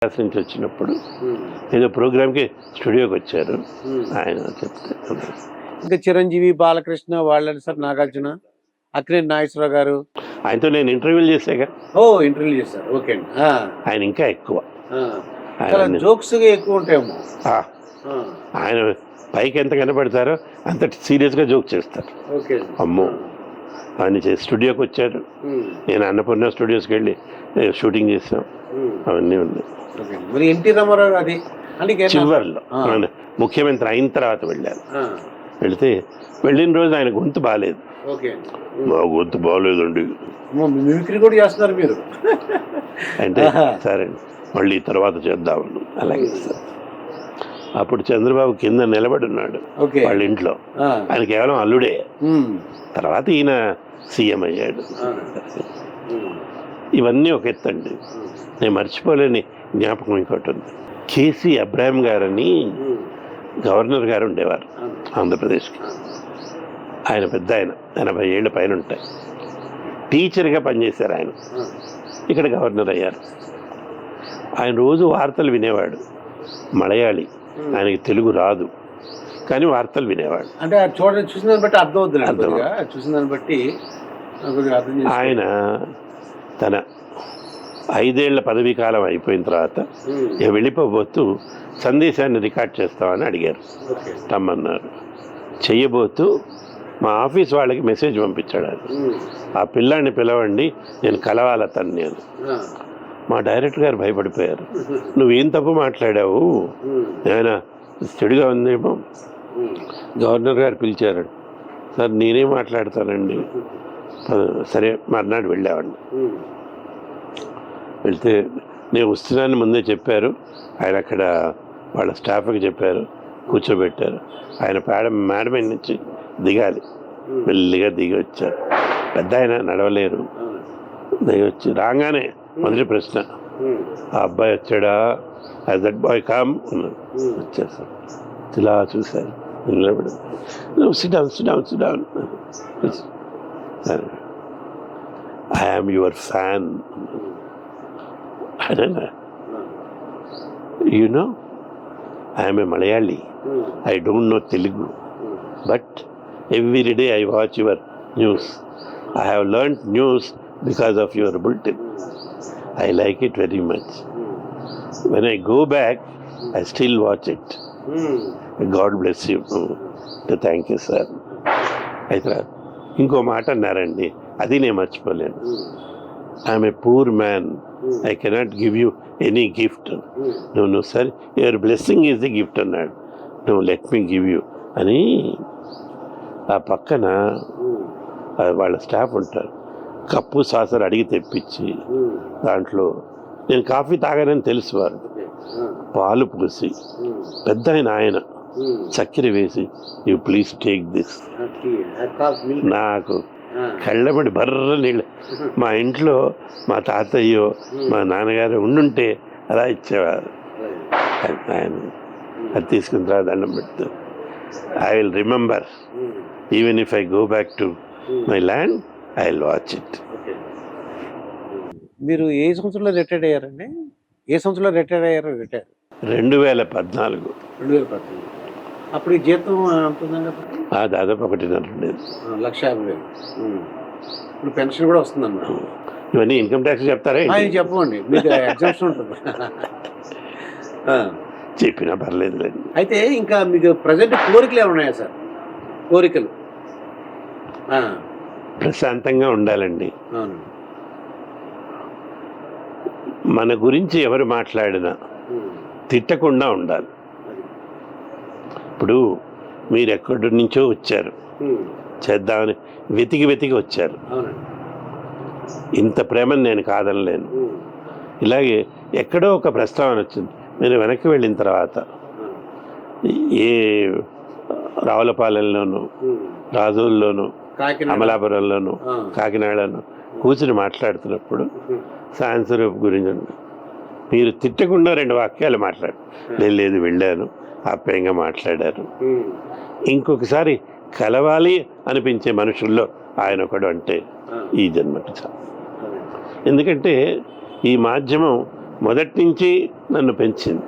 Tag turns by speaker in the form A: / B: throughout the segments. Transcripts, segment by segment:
A: Class నుంచి వచ్చినప్పుడు ఏదో ప్రోగ్రామ్కి స్టూడియోకి వచ్చారు. ఆయన చెప్తే
B: ఇంకా చిరంజీవి, బాలకృష్ణ వాళ్ళని సార్, నాగార్జున, అక్కినేని నాగేశ్వరరావు గారు.
A: ఆయనతో నేను ఇంటర్వ్యూలు చేశాగా.
B: ఓ ఇంటర్వ్యూ చేశారు. ఓకే అండి.
A: ఆయన ఇంకా ఎక్కువ
B: జోక్స్ ఎక్కువ ఉంటాయేమో.
A: ఆయన పైకి ఎంత కనపడతారో అంత సీరియస్గా జోక్ చేస్తారు.
B: ఓకే
A: అమ్మో ఆయన స్టూడియోకి వచ్చారు. నేను అన్నపూర్ణ స్టూడియోస్కి వెళ్ళి షూటింగ్ చేసాం. అవన్నీ ఉన్నాయి.
B: మరి ఎన్టీ రామారావు అది
A: చివరిలో ముఖ్యమంత్రి అయిన తర్వాత వెళ్ళాను. వెళితే వెళ్ళిన రోజు ఆయన గొంతు బాగాలేదు. మా గొంతు బాగాలేదండి.
B: మిమిక్రీ కూడా చేస్తున్నారు మీరు
A: అంటే సరే మళ్ళీ తర్వాత చేద్దామని. అలాగే సార్ అప్పుడు చంద్రబాబు కింద నిలబడి ఉన్నాడు వాళ్ళ ఇంట్లో. ఆయన కేవలం అల్లుడే. తర్వాత ఈయన సీఎం అయ్యాడు. ఇవన్నీ ఒక ఎత్తండి. నేను మర్చిపోలేని జ్ఞాపకం ఇంకోటి ఉంది. కేసీ అబ్రాహిం గారని గవర్నర్ గారు ఉండేవారు ఆంధ్రప్రదేశ్కి. ఆయన పెద్ద ఆయన 80 ఏళ్ళ పైన ఉంటాయి. టీచర్గా పనిచేశారు ఆయన. ఇక్కడ గవర్నర్ అయ్యారు. ఆయన రోజు వార్తలు వినేవాడు. మలయాళీ, ఆయనకి తెలుగు రాదు కానీ వార్తలు వినేవాడు.
B: అంటే చూసిన దాన్ని బట్టి అర్థం అవుతుంది. చూసిన దాన్ని బట్టి
A: ఆయన తన 5 ఏళ్ల పదవీ కాలం అయిపోయిన తర్వాత వెళ్ళిపోబోతూ సందేశాన్ని రికార్డ్ చేస్తామని అడిగారు. రమ్మన్నారు. చెయ్యబోతూ మా ఆఫీస్ వాళ్ళకి మెసేజ్ పంపించాడు ఆయన. ఆ పిల్లాన్ని పిలవండి, నేను కలవాలి అతన్ని అని. మా డైరెక్టర్ గారు భయపడిపోయారు. నువ్వేం తప్పు మాట్లాడావు, ఏమైనా చెడుగా ఉందేమో. గవర్నర్ గారు పిలిచారు. సార్ నేనేం మాట్లాడతానండి. సరే మర్నాడు వెళ్ళామండి. వెళ్తే నేను వస్తున్నానని ముందే చెప్పారు. ఆయన అక్కడ వాళ్ళ స్టాఫ్కి చెప్పారు, కూర్చోబెట్టారు. ఆయన మేడం నుంచి దిగాలి. మెల్లిగా దిగి వచ్చారు. పెద్ద ఆయన నడవలేరు. దిగి వచ్చి రాగానే మొదటి ప్రశ్న, ఆ అబ్బాయి వచ్చాడా? యాజ్ దట్ బాయ్ కామ్ అన్నారు. వచ్చేసారు. ఇలా చూశారు. నిలబడి sit down I am your fan. You know, I am a Malayali. I don't know Telugu. But every day I watch your news. I have learnt news because of your bulletin. I like it very much. When I go back, I still watch it. God bless you. Thank you, sir. అయితే ఇంకో మాట అన్నారండి, అది నేను మర్చిపోలేను. I'm a poor man. I cannot give you any gift. No, sir. Your blessing is the gift అన్నాడు. No, let me give you అని. ఆ పక్కన వాళ్ళ స్టాఫ్ ఉంటారు. కప్పు సాసర్ అడిగి తెప్పించి దాంట్లో నేను కాఫీ తాగానని తెలుసు వారు. పాలు పోసి పెద్ద ఆయన చక్కెర వేసి యూ ప్లీజ్ టేక్ దిస్. నాకు కళ్ళబడి బర్ర నీళ్ళు. మా ఇంట్లో మా తాతయ్యో మా నాన్నగారు ఉండుంటే అలా ఇచ్చేవారు. ఆయన అది తీసుకున్న తర్వాత దండం పెడుతూ I will remember even if I go back to my land I will watch it.
B: మీరు ఏ సంవత్సరంలో రిటైర్డ్ అయ్యారండి? ఏ సంవత్సరంలో రిటైర్ అయ్యారు?
A: 2014.
B: అప్పుడు ఈ జీతం ఉంటుందండి?
A: దాదాపు 1.5 ఉండేది.
B: 1,50,000. ఇప్పుడు పెన్షన్ కూడా వస్తుందన్న.
A: ఇవన్నీ ఇన్కమ్ ట్యాక్స్ చెప్తారా?
B: చెప్పండి, మీకు ఎగ్జామ్షన్ ఉంటుంది.
A: చెప్పినా పర్లేదులేండి.
B: అయితే ఇంకా మీకు ప్రజెంట్ కోరికలు ఏమి ఉన్నాయా సార్? కోరికలు
A: ప్రశాంతంగా ఉండాలండి. మన గురించి ఎవరు మాట్లాడినా తిట్టకుండా ఉండాలి. ఇప్పుడు మీరు ఎక్కడి నుంచో వచ్చారు, చేద్దామని వెతికి వచ్చారు. ఇంత ప్రేమను నేను కాదనలేను. ఇలాగే ఎక్కడో ఒక ప్రస్తావన వచ్చింది, మీరు వెనక్కి వెళ్ళిన తర్వాత ఏ రావులపాలెంలోనూ, రాజోల్లోనూ, అమలాపురంలోనూ, కాకినాడలోనూ కూర్చుని మాట్లాడుతున్నప్పుడు సాయంస్వరూప్ గురించి మీరు తిట్టకుండా 2 వాక్యాలు మాట్లాడు. లేదు వెళ్ళాను, ఆప్యాయంగా మాట్లాడారు. ఇంకొకసారి కలవాలి అనిపించే మనుషుల్లో ఆయన ఒకడు అంటే ఈ జన్మకి చాలు. ఎందుకంటే ఈ మాధ్యమం మొదటి నుంచి నన్ను పెంచింది,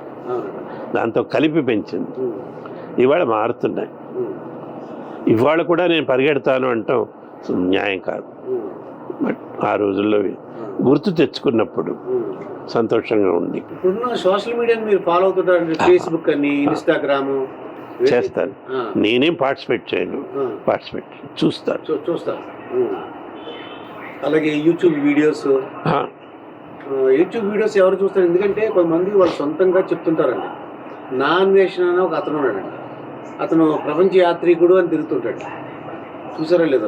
A: దాంతో కలిపి పెంచింది. ఇవాళ మారుతున్నాయి. ఇవాళ కూడా నేను పరిగెడతాను అంటాం న్యాయం కాదు. బట్ ఆ రోజుల్లో గుర్తు తెచ్చుకున్నప్పుడు సంతోషంగా ఉంది.
B: ఇప్పుడున్న సోషల్ మీడియాని మీరు ఫాలో అవుతుంటారు, ఫేస్బుక్ అని, ఇన్స్టాగ్రామ్
A: చేస్తాను. నేనేం పార్టిసిపేట్ చేయను, పార్టిసిపేట్ చూస్తాను.
B: అలాగే యూట్యూబ్ వీడియోస్ ఎవరు చూస్తారు? ఎందుకంటే కొంతమంది వాళ్ళు సొంతంగా చెప్తుంటారండి. నా అన్వేషణ అని ఒక అతను ఉన్నాడండి, అతను ప్రపంచ యాత్రికుడు అని తిరుగుతుంటాడు. చూసారా లేదా?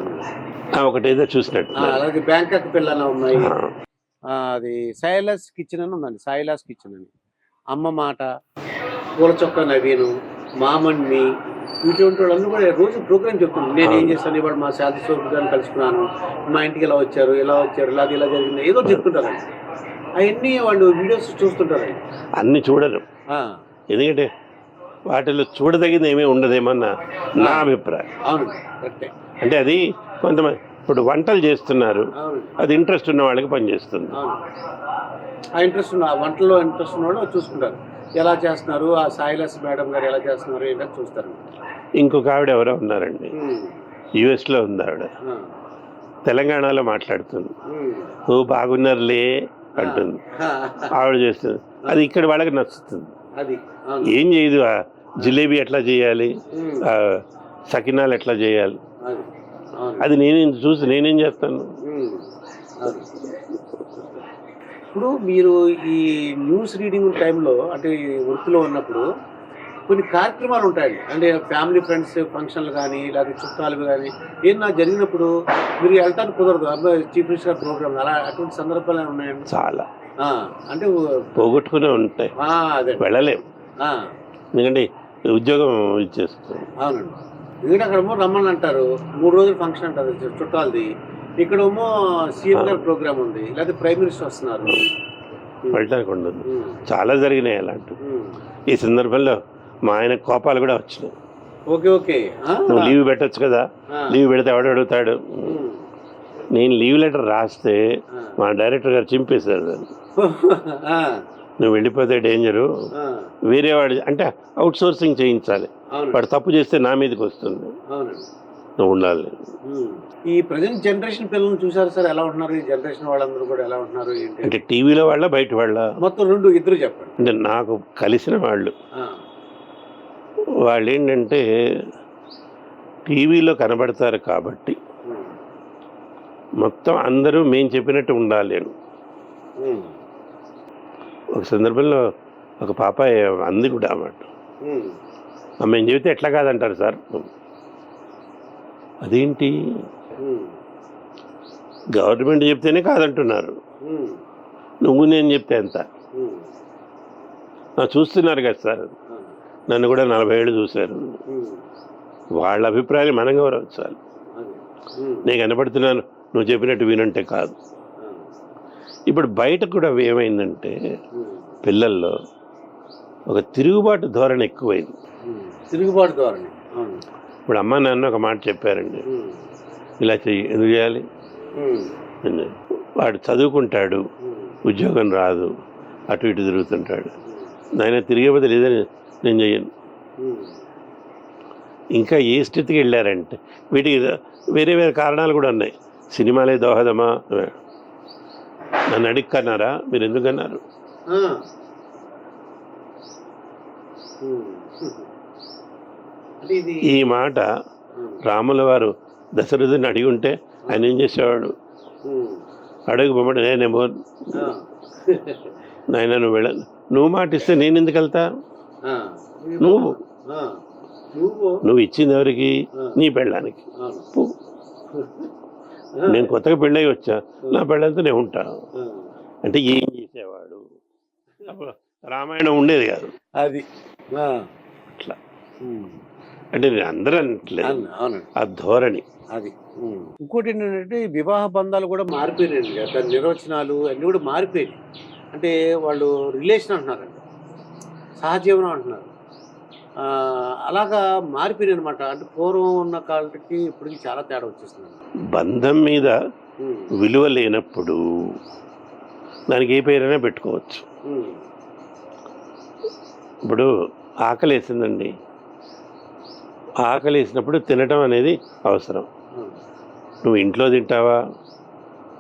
A: ఒకటేదో చూసినట్టు.
B: అలాగే బ్యాంకాక్ పిల్లలు ఉన్నాయి. అది సైలాస్ కిచెన్ అని ఉందండి, సైలాస్ కిచెన్ అని. అమ్మ మాట, పూల చొక్క నవీను, మామన్ని, ఇటువంటి వాళ్ళందరూ కూడా రోజు ప్రోగ్రామ్ చెప్తున్నాను. నేను ఏం చేస్తాను, ఇవాళ మా శాంతి స్వరూప్ గారిని కలుసుకున్నాను, మా ఇంటికి ఇలా వచ్చారు, ఇలా జరిగింది, ఏదో చెప్తుంటారండి. అవన్నీ వాళ్ళు వీడియోస్ చూస్తుంటారండి.
A: అన్ని చూడరు, ఎందుకంటే వాటిలో చూడదగింది ఏమీ ఉండదేమన్న నా అభిప్రాయం.
B: అవును, కరెక్టే.
A: అంటే అది కొంతమంది ఇప్పుడు వంటలు చేస్తున్నారు, అది ఇంట్రెస్ట్ ఉన్న వాళ్ళకి పనిచేస్తుంది.
B: ఆ ఇంట్రెస్ట్ ఉన్న వంటల్లో ఇంట్రెస్ట్ ఉన్న వాళ్ళు చూసుకుంటారు, ఎలా చేస్తున్నారు, ఆ సాయిలాస్ మేడం గారు ఎలా చేస్తున్నారు ఏంటో చూస్తారు.
A: ఇంకొక ఆవిడ ఎవరో ఉన్నారండి, యుఎస్లో ఉంది ఆవిడ, తెలంగాణలో మాట్లాడుతుంది. ఓ బాగున్నారులే అంటుంది, ఆవిడ చేస్తుంది. అది ఇక్కడ వాళ్ళకి నచ్చుతుంది. ఏం చేయదు, జిలేబీ ఎట్లా చేయాలి, సకినాలు ఎట్లా చేయాలి, అది నేనేం చూసి నేనేం చేస్తాను.
B: ఇప్పుడు మీరు ఈ న్యూస్ రీడింగ్ టైంలో, అంటే వృత్తిలో ఉన్నప్పుడు కొన్ని కార్యక్రమాలు ఉంటాయండి, అంటే ఫ్యామిలీ ఫ్రెండ్స్ ఫంక్షన్లు కానీ లేకపోతే చుట్టాలు కానీ ఏమన్నా జరిగినప్పుడు మీరు వెళ్ళటానికి కుదరదు, అబ్బాయి చీఫ్ మినిస్టర్ ప్రోగ్రామ్, అలా అటువంటి సందర్భాలు ఉన్నాయండి?
A: చాలా,
B: అంటే
A: పోగొట్టుకునే ఉంటాయి,
B: అదే
A: వెళ్ళలేము. ఎందుకంటే ఉద్యోగం ఇచ్చేస్తుంది.
B: అవునండి, ఎందుకంటే అక్కడేమో రమ్మని అంటారు, 3 రోజులు ఫంక్షన్ అంటారు చుట్టాలది, ఇక్కడేమో సీఎం గారి ప్రోగ్రామ్ ఉంది, లేకపోతే ప్రైమ్ మినిస్టర్ వస్తున్నారు,
A: వెళ్ళటానికి ఉండదు. చాలా జరిగినాయి అలాంటివి. ఈ సందర్భంలో మా ఆయన కోపాలు కూడా వచ్చినాయి.
B: ఓకే,
A: నువ్వు లీవ్ పెట్టచ్చు కదా, లీవ్ పెడితే ఎవడు అడుగుతాడు. నేను లీవ్ లెటర్ రాస్తే మా డైరెక్టర్ గారు చింపేశారు దాన్ని. నువ్వు వెళ్ళిపోతే డేంజరు, వేరే వాడు అంటే అవుట్ సోర్సింగ్ చేయించాలి, వాడు తప్పు చేస్తే నా మీదకి వస్తుంది, నువ్వు ఉండాలి.
B: ఈ ప్రజెంట్ జనరేషన్ పిల్లల్ని చూసారు సార్, ఎలా ఉంటున్నారు? ఈ జనరేషన్ వాళ్ళందరూ కూడా ఎలా ఉంటున్నారు?
A: అంటే టీవీలో వాళ్ళ బయట వాళ్ళ?
B: మొత్తం ఇద్దరు చెప్పండి.
A: అంటే నాకు కలిసిన వాళ్ళు ఏంటంటే టీవీలో కనబడతారు కాబట్టి మొత్తం అందరూ మేము చెప్పినట్టు ఉండాలి అని. ఒక సందర్భంలో ఒక పాప అంది కూడా అన్నమాట, మేము చెబితే ఎట్లా కాదంటారు సార్. అదేంటి, గవర్నమెంట్ చెప్తేనే కాదంటున్నారు, నువ్వు నేను చెప్తే ఎంత? చూస్తున్నారు కదా సార్, నన్ను కూడా 40 ఏళ్ళు చూశారు, వాళ్ళ అభిప్రాయాన్ని మనం గౌరవించాలి. నేను కనపడుతున్నాను, నువ్వు చెప్పినట్టు వినంటే కాదు. ఇప్పుడు బయట కూడా ఏమైందంటే పిల్లల్లో ఒక తిరుగుబాటు ధోరణి ఎక్కువైంది.
B: తిరుగుబాటు ధోరణి.
A: ఇప్పుడు అమ్మ నాన్న ఒక మాట చెప్పారండి, ఇలా చెయ్యి, ఎందుకు చేయాలి? వాడు చదువుకుంటాడు, ఉద్యోగం రాదు, అటు ఇటు తిరుగుతుంటాడు, నాయన తిరిగే బదులు లేదని నేను చెయ్యను. ఇంకా ఏ స్థితికి వెళ్ళారంటే వీటికి వేరే వేరే కారణాలు కూడా ఉన్నాయి. సినిమాలే దోహదమా? నన్ను అడిక్కన్నారా, మీరు ఎందుకు అన్నారు? ఈ మాట రాముల వారు దశరథుని అడిగి ఉంటే ఆయన ఏం చేసేవాడు? అడుగు బొమ్మడు నేనేమో, నాయన నువ్వు వెళ్ళ, నువ్వు మాట ఇస్తే నేను ఎందుకు వెళ్తా? నువ్వు ఇచ్చింది ఎవరికి? నీ పెళ్ళానికి. నేను కొత్తగా పెళ్ళయి వచ్చా, నా పెళ్ళంతా నేను ఉంటాను అంటే ఏం చేసేవాడు? రామాయణం ఉండేది కాదు
B: అది.
A: అట్లా అంటే నేను అందరూ అనట్లేదు, ఆ ధోరణి అది.
B: ఇంకోటి ఏంటంటే వివాహ బంధాలు కూడా మారిపోయినాయి, దాని నిర్వచనాలు అన్నీ కూడా మారిపోయాయి. అంటే వాళ్ళు రిలేషన్ అంటున్నారండి, సహజీవనం అంటున్నారు, అలాగా మారిపోయినాయి అనమాట. అంటే పూర్వం ఉన్న కాళ్ళకి ఇప్పటికి చాలా తేడా వచ్చేస్తుంది.
A: బంధం మీద విలువ లేనప్పుడు దానికి ఏ పేరైనా పెట్టుకోవచ్చు. ఇప్పుడు ఆకలి వేసిందండి, ఆకలి వేసినప్పుడు తినటం అనేది అవసరం. నువ్వు ఇంట్లో తింటావా,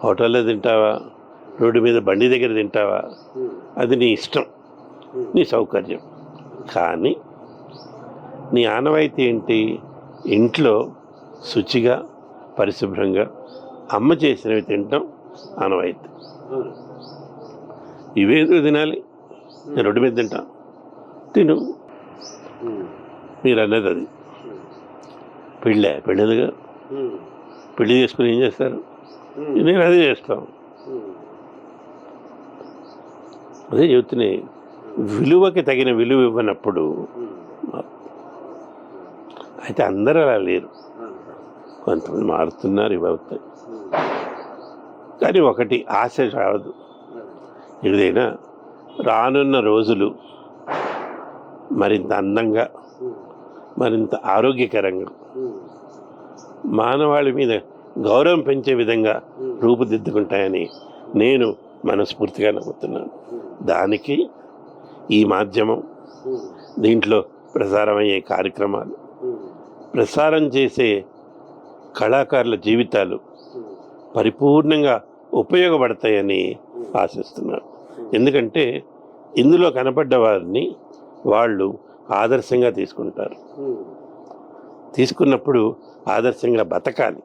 A: హోటల్లో తింటావా, రోడ్డు మీద బండి దగ్గర తింటావా, అది నీ ఇష్టం, నీ సౌకర్యం. కానీ నీ ఆనవాయితీ ఏంటి? ఇంట్లో శుచిగా పరిశుభ్రంగా అమ్మ చేసినవి తినటం ఆనవాయితీ. ఇవేదో తినాలి, నేను రోడ్డు మీద తింటా, తిను, మీరు అన్నది అది. పెళ్ళేదిగా, పెళ్లి చేసుకుని ఏం చేస్తారు? నేను అదే చేస్తాను. అదే చెబుతున్నాయి, విలువకి తగిన విలువ ఇవ్వనప్పుడు. అయితే అందరూ అలా లేరు, కొంతమంది మారుతున్నారు, ఇవి అవుతాయి. కానీ ఒకటి ఆశ రావద్దు. ఏదైనా రానున్న రోజులు మరింత అందంగా, మరింత ఆరోగ్యకరంగా, మానవాళి మీద గౌరవం పెంచే విధంగా రూపుదిద్దుకుంటాయని నేను మనస్ఫూర్తిగా నమ్ముతున్నాను. దానికి ఈ మాధ్యమం, దీంట్లో ప్రసారమయ్యే కార్యక్రమాలు, ప్రసారం చేసే కళాకారుల జీవితాలు పరిపూర్ణంగా ఉపయోగపడతాయని ఆశిస్తున్నాను. ఎందుకంటే ఇందులో కనపడ్డ వారిని వాళ్ళు ఆదర్శంగా తీసుకుంటారు. తీసుకున్నప్పుడు ఆదర్శంగా బతకాలి.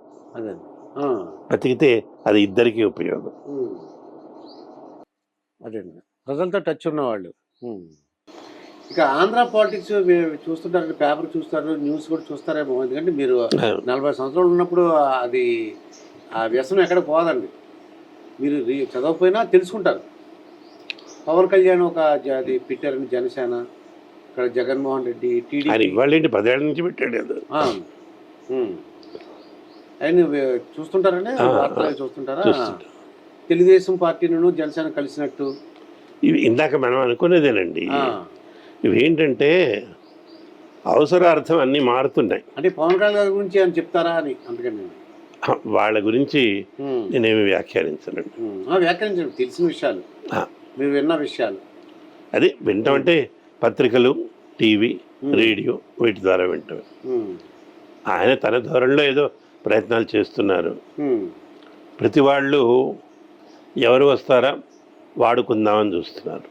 A: బతికితే అది ఇద్దరికీ ఉపయోగం.
B: అదే ప్రజలతో టచ్ ఉన్నవాళ్ళు. ఇక ఆంధ్ర పాలిటిక్స్ చూస్తుంటారు, పేపర్ చూస్తారు, న్యూస్ కూడా చూస్తారేమో. ఎందుకంటే మీరు 40 సంవత్సరాలు ఉన్నప్పుడు అది ఆ వ్యసనం ఎక్కడ పోదండి. మీరు చదవకపోయినా తెలుసుకుంటారు. పవన్ కళ్యాణ్ ఒక అది పెట్టారని జనసేన, ఇక్కడ జగన్మోహన్ రెడ్డి, టీడీపీ
A: ఇవాళ 10 ఏళ్ళ నుంచి పెట్టాడు.
B: ఆయన చూస్తుంటారండి, వార్తలు చూస్తుంటారా? తెలుగుదేశం పార్టీను జనసేన కలిసినట్టు
A: ఇవి ఇందాక మనం అనుకునేదేనండి. ఇవేంటంటే అవసరార్థం అన్నీ మారుతున్నాయి.
B: అంటే పవన్ కళ్యాణ్ గురించి అని చెప్తారా అని. అందుకని
A: వాళ్ళ గురించి నేనేమి వ్యాఖ్యానించనండి.
B: వ్యాఖ్యానించండి, తెలిసిన విషయాలు, మీరు విన్న విషయాలు.
A: అది వింటాం అంటే పత్రికలు, టీవీ, రేడియో, వీటి ద్వారా వింటాం. ఆయన తన ధోరణిలో ఏదో ప్రయత్నాలు చేస్తున్నారు. ప్రతి వాళ్ళు ఎవరు వస్తారా వాడుకుందామని చూస్తున్నారు.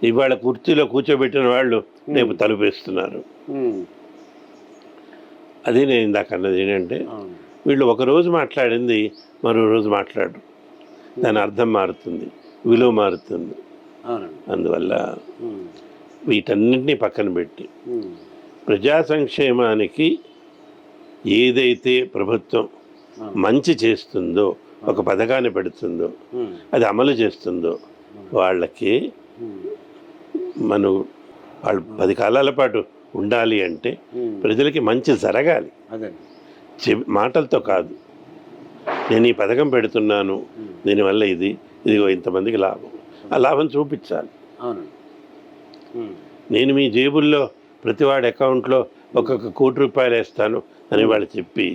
A: ఇవాళ కుర్చీలో కూర్చోబెట్టిన వాళ్ళు రేపు తలుపేస్తున్నారు. అదే నేను ఇందాక అన్నది ఏంటంటే, వీళ్ళు ఒకరోజు మాట్లాడింది మరో రోజు మాట్లాడరు, దాని అర్థం మారుతుంది, విలువ మారుతుంది. అందువల్ల వీటన్నింటినీ పక్కన పెట్టి ప్రజా సంక్షేమానికి ఏదైతే ప్రభుత్వం మంచి చేస్తుందో, ఒక పథకాన్ని పెడుతుందో, అది అమలు చేస్తుందో వాళ్ళకి వాళ్ళు 10 కాలాల పాటు ఉండాలి అంటే ప్రజలకి మంచి జరగాలి. మాటలతో కాదు, నేను ఈ పథకం పెడుతున్నాను, దీనివల్ల ఇదిగో ఇంతమందికి లాభం, ఆ లాభం చూపించాలి. నేను మీ జేబుల్లో ప్రతివాడి అకౌంట్లో ఒక్కొక్క ₹1 కోటి వేస్తాను అని వాళ్ళు చెప్పి